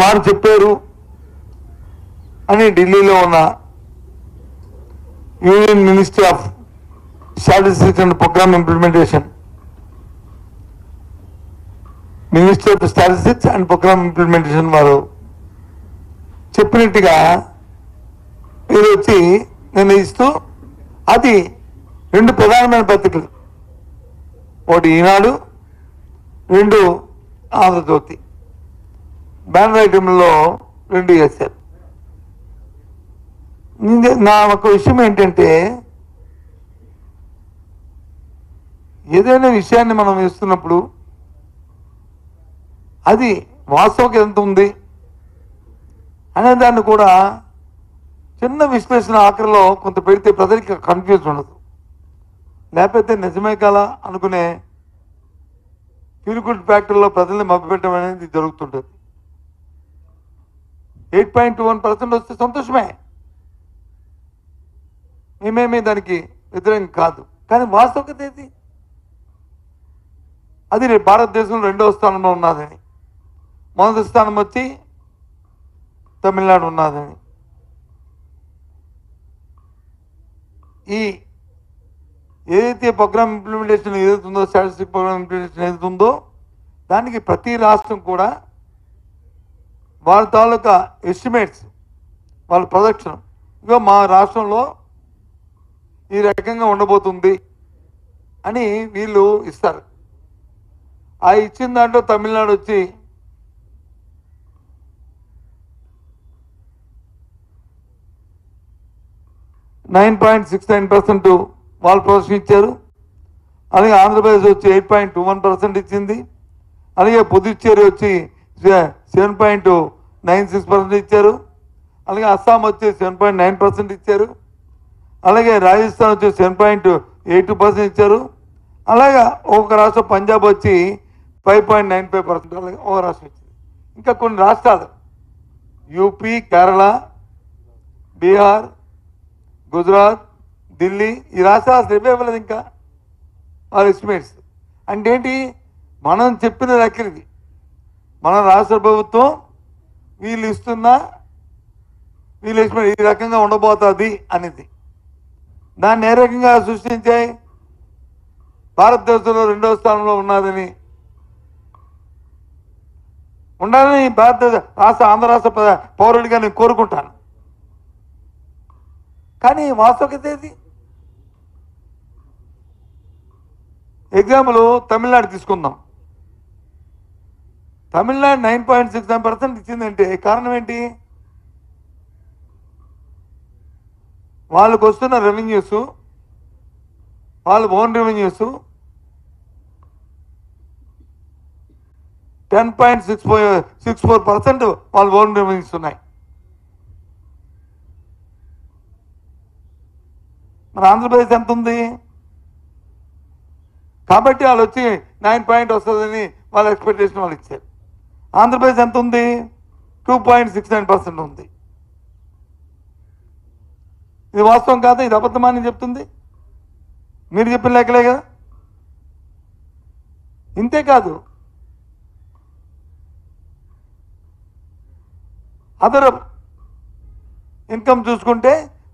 వారు చెప్పారు అని ఢిల్లీలో ఉన్న union ministry of statistics and programme implementation ministry of statistics and programme implementation వారు చెప్పినట్టుగా మీరు వచ్చి నిర్ణయిస్తూ అది 2 ప్రధానమైన పత్రికలు, ఒకటి ఈనాడు, 2 ఆంధ్రజ్యోతి బ్యానర్ ఐటెంలో 2 చేశారు. నా ఒక విషయం ఏంటంటే, ఏదైనా విషయాన్ని మనం ఇస్తున్నప్పుడు అది వాస్తవం ఎంత ఉంది అనే దాన్ని కూడా చిన్న విశ్లేషణ ఆఖరిలో కొంత పెడితే ప్రజలకి కన్ఫ్యూజ్ ఉండదు. లేకపోతే నిజమే కదా అనుకునే ఫీల్ గుడ్ ఫ్యాక్టర్లో ప్రజల్ని మభ్యపెట్టడం అనేది జరుగుతుంటుంది. 8.21% వస్తే సంతోషమే, మేమేమీ దానికి వ్యతిరేకం కాదు. కానీ వాస్తవికత ఏది? అది రేపు భారతదేశంలో 2వ స్థానంలో ఉన్నదని, మొదటి స్థానం వచ్చి తమిళనాడు ఉన్నదని. ఈ ఏదైతే ప్రోగ్రామ్ ఇంప్లిమెంటేషన్ ఏదైతే ఉందో, స్టాటిస్టిక్ ప్రోగ్రామ్ ఇంప్లిమెంటేషన్ ఏదైతే ఉందో, దానికి ప్రతి రాష్ట్రం కూడా వాళ్ళ తాలూకా ఎస్టిమేట్స్, వాళ్ళ ప్రొజెక్షన్, ఇక మా రాష్ట్రంలో ఈ రకంగా ఉండబోతుంది అని వీళ్ళు ఇస్తారు. ఆ ఇచ్చిన దాంట్లో తమిళనాడు వచ్చి 9.69% వాళ్ళు ప్రొజెక్షన్ ఇచ్చారు. అలాగే ఆంధ్రప్రదేశ్ వచ్చి 8.21% ఇచ్చింది. అలాగే పుదుచ్చేరి వచ్చి 7.96% ఇచ్చారు. అలాగే అస్సాం వచ్చి 7.9% ఇచ్చారు. అలాగే రాజస్థాన్ వచ్చి 7.82% ఇచ్చారు. అలాగే ఒక రాష్ట్రం పంజాబ్ వచ్చి 5.95%. అలాగే ఒక రాష్ట్రం ఇచ్చింది. ఇంకా కొన్ని రాష్ట్రాలు యూపీ, కేరళ, బీహార్, గుజరాత్, ఢిల్లీ, ఈ రాష్ట్రాలు ఇవ్వలేదు ఇంకా వాళ్ళ ఎస్టిమేట్స్. అంటే ఏంటి? మనం చెప్పిన లెక్కలకి మన రాష్ట్ర ప్రభుత్వం వీళ్ళు ఇస్తున్న వీళ్ళు ఎస్టిమేట్ ఈ రకంగా ఉండబోతుంది అనేది, దాన్ని ఏ రకంగా సృష్టించాయి? భారతదేశంలో 2వ స్థానంలో ఉన్నదని ఉండాలని భారతదేశ ఆంధ్ర రాష్ట్ర పౌరుడిగా నేను కోరుకుంటాను. కానీ వాస్తవికత ఏది? ఎగ్జాంపుల్ తమిళనాడు తీసుకుందాం. తమిళనాడు 9.69% ఇచ్చిందంటే కారణం ఏంటి? వాళ్ళకు వస్తున్న రెవెన్యూస్, వాళ్ళ ఓన్ రెవెన్యూస్ 10.64% వాళ్ళ ఓన్ రెవెన్యూస్ ఉన్నాయి. మన ఆంధ్రప్రదేశ్ ఎంత ఉంది? కాబట్టి వాళ్ళు వచ్చి 9 వస్తుందని వాళ్ళ ఎక్స్పెక్టేషన్ వాళ్ళు ఇచ్చారు. ఆంధ్రప్రదేశ్ ఎంత ఉంది? 2.69% ఉంది. ఇది వాస్తవం కాదా? ఇది అబద్ధమని చెప్తుంది. మీరు చెప్పిన లెక్కలే కదా. ఇంతేకాదు, అదర్ ఇన్కమ్ చూసుకుంటే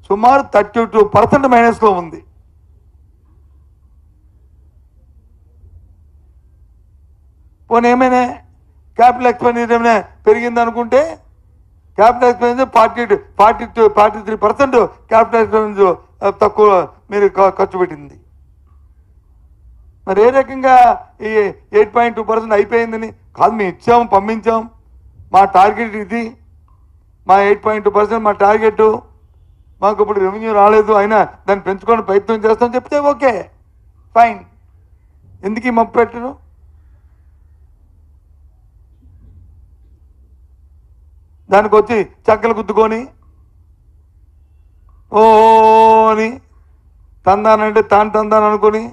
సుమారు 32% మైనస్లో ఉంది. పోనీ ఏమైనా క్యాపిటల్ ఎక్స్పెండిచర్ ఏమైనా పెరిగింది అనుకుంటే క్యాపిటల్ ఎక్స్పెండిచర్ 43% క్యాపిటల్ ఎక్స్పెండిచర్ తక్కువ మీరు ఖర్చు పెట్టింది. మరి ఏ రకంగా ఈ 8.2% అయిపోయిందని కాదు. మేము ఇచ్చాము, పంపించాం, మా టార్గెట్ ఇది, మా 8.2% మా టార్గెట్, మాకు ఇప్పుడు రెవెన్యూ రాలేదు, అయినా దాన్ని పెంచుకోవడానికి ప్రయత్నం చేస్తాం చెప్తే ఓకే, ఫైన్. ఎందుకు ఈ మప్పు పెట్టరు? దానికి వచ్చి చక్కలు గుద్దుకొని ఓ అని తందానంటే తందాను అనుకొని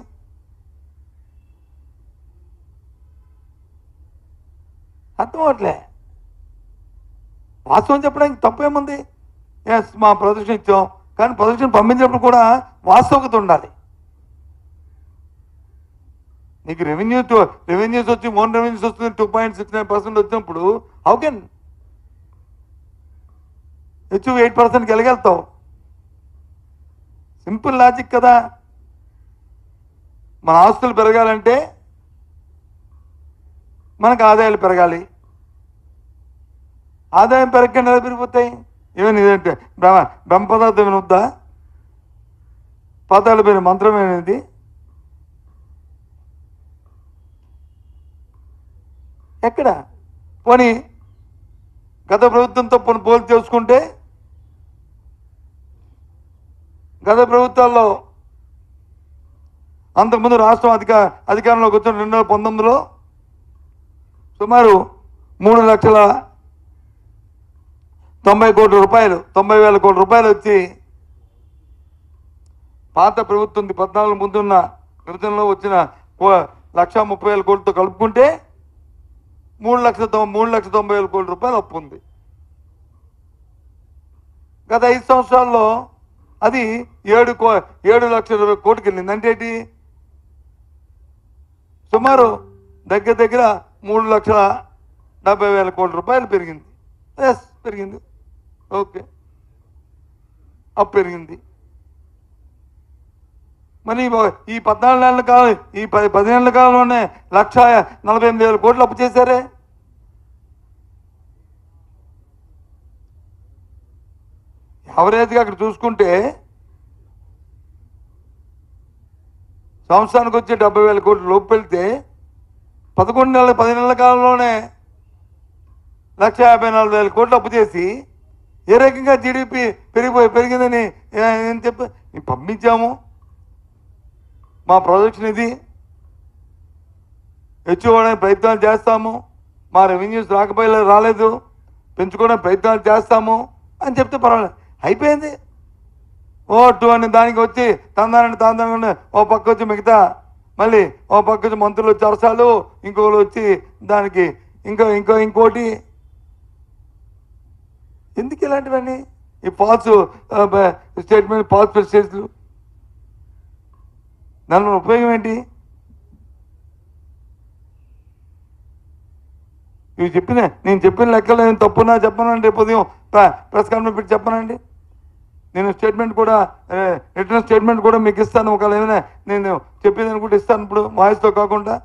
అర్థం అవట్లే. వాస్తవం చెప్పడానికి తప్పేముంది? ఎస్, మా ప్రొజెక్షన్ ఇచ్చాం, కానీ ప్రొజెక్షన్ పంపించినప్పుడు కూడా వాస్తవికత ఉండాలి. నీకు రెవెన్యూస్ వచ్చి ఓన్ రెవెన్యూస్ వస్తుంది 2.69% వచ్చినప్పుడు హౌ కెన్ హెచ్చు 8%కి ఎలాగెళ్తావు? సింపుల్ లాజిక్ కదా. మన ఆస్తులు పెరగాలంటే మనకు ఆదాయాలు పెరగాలి. ఆదాయం పెరగకుండా ఎలా పెరిగిపోతాయి? ఏమైనా ఇదంటే బ్రహ్మ పదార్థం ఏమైనా వద్దా? పాతాళ పేరు మంత్రం ఏమైనది? ఎక్కడ? పోనీ గత ప్రభుత్వంతో పోల్చి చేసుకుంటే గత ప్రభుత్వాల్లో అంతకుముందు రాష్ట్రం అధికారంలోకి వచ్చిన 2019లో సుమారు 3,90,00,000 కోట్ల రూపాయలు వచ్చి పాత ప్రభుత్వం 14 ముందున్న విభజనలో వచ్చిన 1,30,000 కోట్లతో కలుపుకుంటే 3,90,000 కోట్ల రూపాయలు అప్పు ఉంది. గత 5 సంవత్సరాల్లో అది 7,20,000 కోట్లకి వెళ్ళింది. అంటే ఏంటి? సుమారు దగ్గర 3,70,000 కోట్ల రూపాయలు పెరిగింది. ఎస్, పెరిగింది. ఓకే, అప్పు పెరిగింది. మరి ఈ 14 నెలల కాలం, ఈ 10 నెలల కాలంలోనే 1,48,000 కోట్లు అప్పు చేశారే. యావరేజ్గా అక్కడ చూసుకుంటే సంవత్సరానికి వచ్చే 70,000 కోట్లు లోపు వెళ్తే 10 నెలల కాలంలోనే 1,54,000 కోట్లు అప్పు చేసి ఏ రకంగా జీడిపి పెరిగిందని ఏం చెప్పి పంపించాము. మా ప్రొజెక్షన్ ఇది, హెచ్చుకోవడానికి ప్రయత్నాలు చేస్తాము, మా రెవెన్యూస్ రాలేదు, పెంచుకోవడానికి ప్రయత్నాలు చేస్తాము అని చెప్తే పర్వాలేదు, అయిపోయింది. ఓటు అని దానికి వచ్చి తందానండి ఓ పక్క వచ్చి మిగతా, మళ్ళీ ఓ పక్క వచ్చి మంత్రులు వచ్చి అరసాలు, ఇంకోళ్ళు వచ్చి దానికి ఇంకోటి. ఎందుకు ఇలాంటివన్నీ? ఈ ఫాల్స్ స్టేట్మెంట్, ఫాల్స్ ప్రెస్టేజ్లు, దానివల్ల ఉపయోగం ఏంటి? నేను చెప్పిన లెక్కలు నేను తప్పున్నా చెప్పనండి. రేపు ఉదయం ప్రెస్ కాన్ఫరెన్స్ పెట్టి చెప్పనండి. నేను స్టేట్మెంట్ కూడా, రిటర్న్ స్టేట్మెంట్ కూడా మీకు ఇస్తాను. ఒకవేళ ఏమైనా నేను చెప్పేది అనుకుంటే ఇస్తాను, ఇప్పుడు వాయిస్తో కాకుండా.